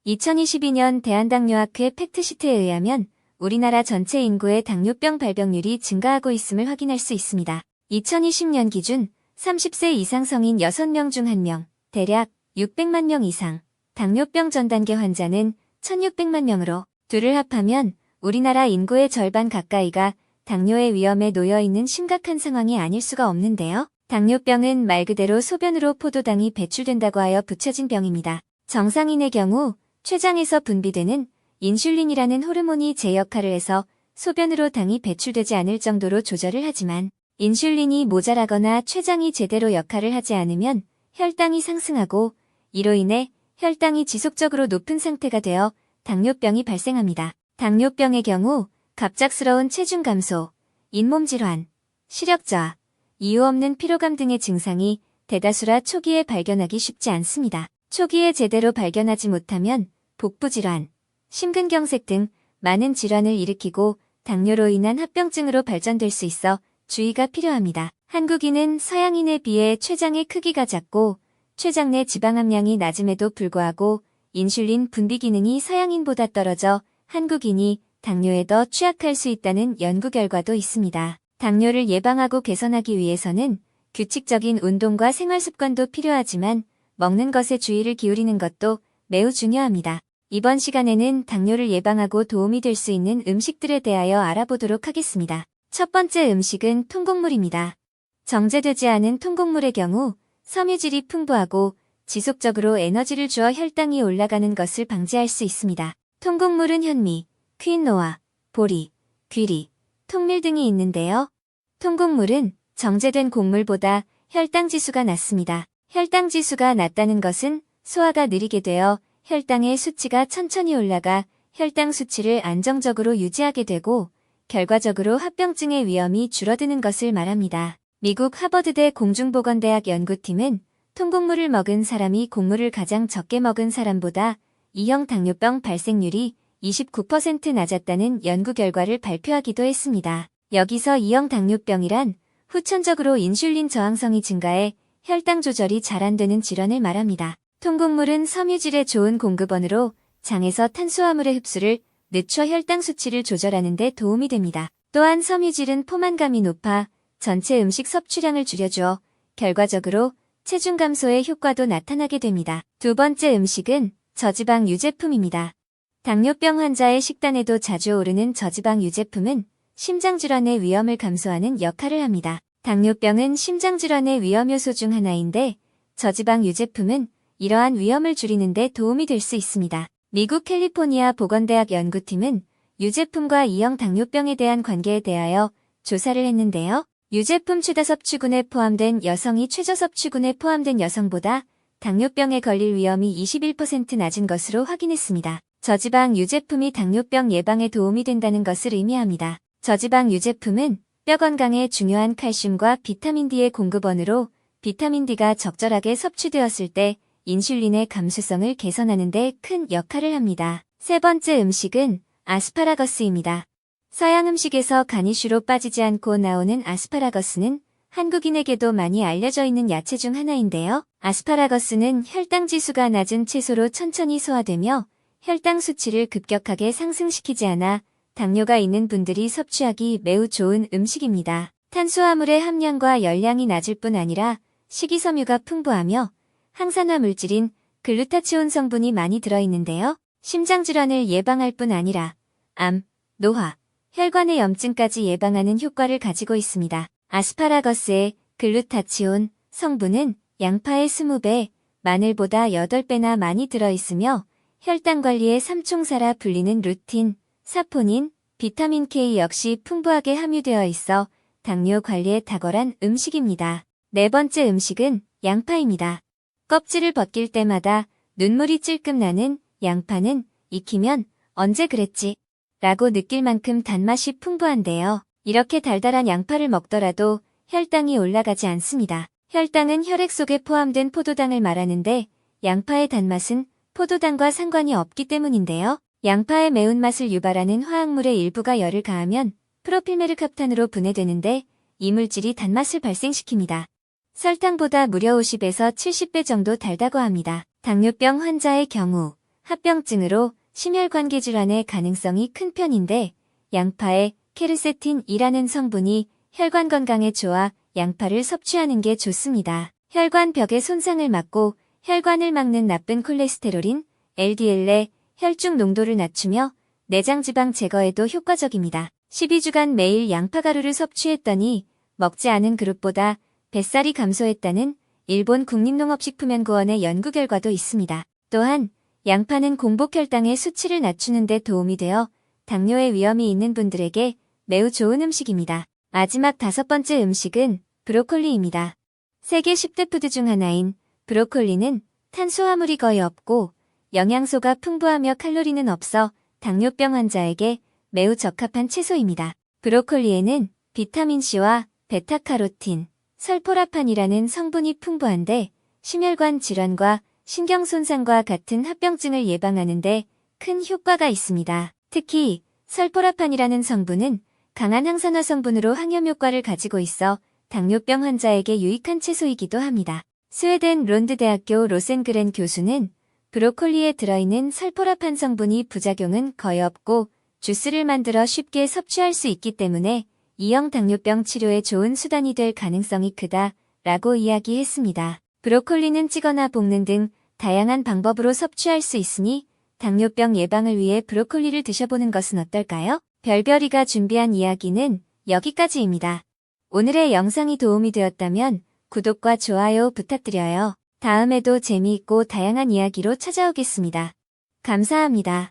2022년 대한당뇨학회 팩트시트에 의하면 우리나라 전체 인구의 당뇨병 발병률이 증가하고 있음을 확인할 수 있습니다. 2020년 기준 30세 이상 성인 6명 중 1명, 대략 600만 명 이상, 당뇨병 전 단계 환자는 1600만 명으로 둘을 합하면 우리나라 인구의 절반 가까이가 당뇨의 위험에 놓여 있는 심각한 상황이 아닐 수가 없는데요. 당뇨병은 말 그대로 소변으로 포도당이 배출된다고 하여 붙여진 병입니다. 정상인의 경우 췌장에서 분비되는 인슐린이라는 호르몬이 제 역할을 해서 소변으로 당이 배출되지 않을 정도로 조절을 하지만 인슐린이 모자라거나 췌장이 제대로 역할을 하지 않으면 혈당이 상승하고 이로 인해 혈당이 지속적으로 높은 상태가 되어 당뇨병이 발생합니다. 당뇨병의 경우 갑작스러운 체중 감소, 잇몸 질환, 시력 저하, 이유 없는 피로감 등의 증상이 대다수라 초기에 발견하기 쉽지 않습니다. 초기에 제대로 발견하지 못하면 복부 질환, 심근경색 등 많은 질환을 일으키고 당뇨로 인한 합병증으로 발전될 수 있어 주의가 필요합니다. 한국인은 서양인에 비해 췌장의 크기가 작고 췌장 내 지방 함량이 낮음에도 불구하고 인슐린 분비 기능이 서양인보다 떨어져 한국인이 당뇨에 더 취약할 수 있다는 연구 결과도 있습니다. 당뇨를 예방하고 개선하기 위해서는 규칙적인 운동과 생활 습관도 필요하지만 먹는 것에 주의를 기울이는 것도 매우 중요합니다. 이번 시간에는 당뇨를 예방하고 도움이 될 수 있는 음식들에 대하여 알아보도록 하겠습니다. 첫 번째 음식은 통곡물입니다. 정제되지 않은 통곡물의 경우 섬유질이 풍부하고 지속적으로 에너지를 주어 혈당이 올라가는 것을 방지할 수 있습니다. 통곡물은 현미, 퀴노아, 보리, 귀리, 통밀 등이 있는데요. 통곡물은 정제된 곡물보다 혈당 지수가 낮습니다. 혈당 지수가 낮다는 것은 소화가 느리게 되어 혈당의 수치가 천천히 올라가 혈당 수치를 안정적으로 유지하게 되고 결과적으로 합병증의 위험이 줄어드는 것을 말합니다. 미국 하버드대 공중보건대학 연구팀은 통곡물을 먹은 사람이 곡물을 가장 적게 먹은 사람보다 2형 당뇨병 발생률이 29% 낮았다는 연구 결과를 발표하기도 했습니다. 여기서 2형 당뇨병이란 후천적으로 인슐린 저항성이 증가해 혈당 조절이 잘 안 되는 질환을 말합니다. 통곡물은 섬유질의 좋은 공급원으로 장에서 탄수화물의 흡수를 늦춰 혈당 수치를 조절하는 데 도움이 됩니다. 또한 섬유질은 포만감이 높아 전체 음식 섭취량을 줄여주어 결과적으로 체중 감소의 효과도 나타나게 됩니다. 두 번째 음식은 저지방 유제품입니다. 당뇨병 환자의 식단에도 자주 오르는 저지방 유제품은 심장질환의 위험을 감소하는 역할을 합니다. 당뇨병은 심장질환의 위험 요소 중 하나인데 저지방 유제품은 이러한 위험을 줄이는 데 도움이 될 수 있습니다. 미국 캘리포니아 보건대학 연구팀은 유제품과 2형 당뇨병에 대한 관계에 대하여 조사를 했는데요. 유제품 최다 섭취군에 포함된 여성이 최저 섭취군에 포함된 여성보다 당뇨병에 걸릴 위험이 21% 낮은 것으로 확인했습니다. 저지방 유제품이 당뇨병 예방에 도움이 된다는 것을 의미합니다. 저지방 유제품은 뼈 건강에 중요한 칼슘과 비타민 D의 공급원으로 비타민 D가 적절하게 섭취되었을 때 인슐린의 감수성을 개선하는 데 큰 역할을 합니다. 세 번째 음식은 아스파라거스입니다. 서양 음식에서 가니쉬로 빠지지 않고 나오는 아스파라거스는 한국인에게도 많이 알려져 있는 야채 중 하나인데요. 아스파라거스는 혈당 지수가 낮은 채소로 천천히 소화되며 혈당 수치를 급격하게 상승시키지 않아 당뇨가 있는 분들이 섭취하기 매우 좋은 음식입니다. 탄수화물의 함량과 열량이 낮을 뿐 아니라 식이섬유가 풍부하며 항산화 물질인 글루타치온 성분이 많이 들어있는데요. 심장질환을 예방할 뿐 아니라 암, 노화, 혈관의 염증까지 예방하는 효과를 가지고 있습니다. 아스파라거스의 글루타치온 성분은 양파의 20배, 마늘보다 8배나 많이 들어있으며 혈당 관리의 삼총사라 불리는 루틴, 사포닌, 비타민 K 역시 풍부하게 함유되어 있어 당뇨 관리에 탁월한 음식입니다. 네 번째 음식은 양파입니다. 껍질을 벗길 때마다 눈물이 찔끔 나는 양파는 익히면 언제 그랬지? 라고 느낄 만큼 단맛이 풍부한데요. 이렇게 달달한 양파를 먹더라도 혈당이 올라가지 않습니다. 혈당은 혈액 속에 포함된 포도당을 말하는데 양파의 단맛은 포도당과 상관이 없기 때문인데요. 양파의 매운맛을 유발하는 화학물의 일부가 열을 가하면 프로필메르캅탄으로 분해되는데 이 물질이 단맛을 발생시킵니다. 설탕보다 무려 50에서 70배 정도 달다고 합니다. 당뇨병 환자의 경우 합병증으로 심혈관계 질환의 가능성이 큰 편인데 양파에 케르세틴이라는 성분이 혈관 건강에 좋아 양파를 섭취하는 게 좋습니다. 혈관벽의 손상을 막고 혈관을 막는 나쁜 콜레스테롤인 LDL의 혈중 농도를 낮추며 내장지방 제거에도 효과적입니다. 12주간 매일 양파가루를 섭취했더니 먹지 않은 그룹보다 뱃살이 감소했다는 일본 국립농업식품연구원의 연구 결과도 있습니다. 또한 양파는 공복혈당의 수치를 낮추는 데 도움이 되어 당뇨의 위험이 있는 분들에게 매우 좋은 음식입니다. 마지막 5번째 음식은 브로콜리입니다. 세계 10대 푸드 중 하나인 브로콜리는 탄수화물이 거의 없고 영양소가 풍부하며 칼로리는 없어 당뇨병 환자에게 매우 적합한 채소입니다. 브로콜리에는 비타민C와 베타카로틴, 설포라판이라는 성분이 풍부한데 심혈관 질환과 신경손상과 같은 합병증을 예방하는 데 큰 효과가 있습니다. 특히 설포라판이라는 성분은 강한 항산화 성분으로 항염 효과를 가지고 있어 당뇨병 환자에게 유익한 채소이기도 합니다. 스웨덴 론드 대학교 로센그렌 교수는 브로콜리에 들어있는 설포라판 성분이 부작용은 거의 없고 주스를 만들어 쉽게 섭취할 수 있기 때문에 E형 당뇨병 치료에 좋은 수단이 될 가능성이 크다라고 이야기했습니다. 브로콜리는 찌거나 볶는 등 다양한 방법으로 섭취할 수 있으니 당뇨병 예방을 위해 브로콜리를 드셔보는 것은 어떨까요? 별별이가 준비한 이야기는 여기까지입니다. 오늘의 영상이 도움이 되었다면 구독과 좋아요 부탁드려요. 다음에도 재미있고 다양한 이야기로 찾아오겠습니다. 감사합니다.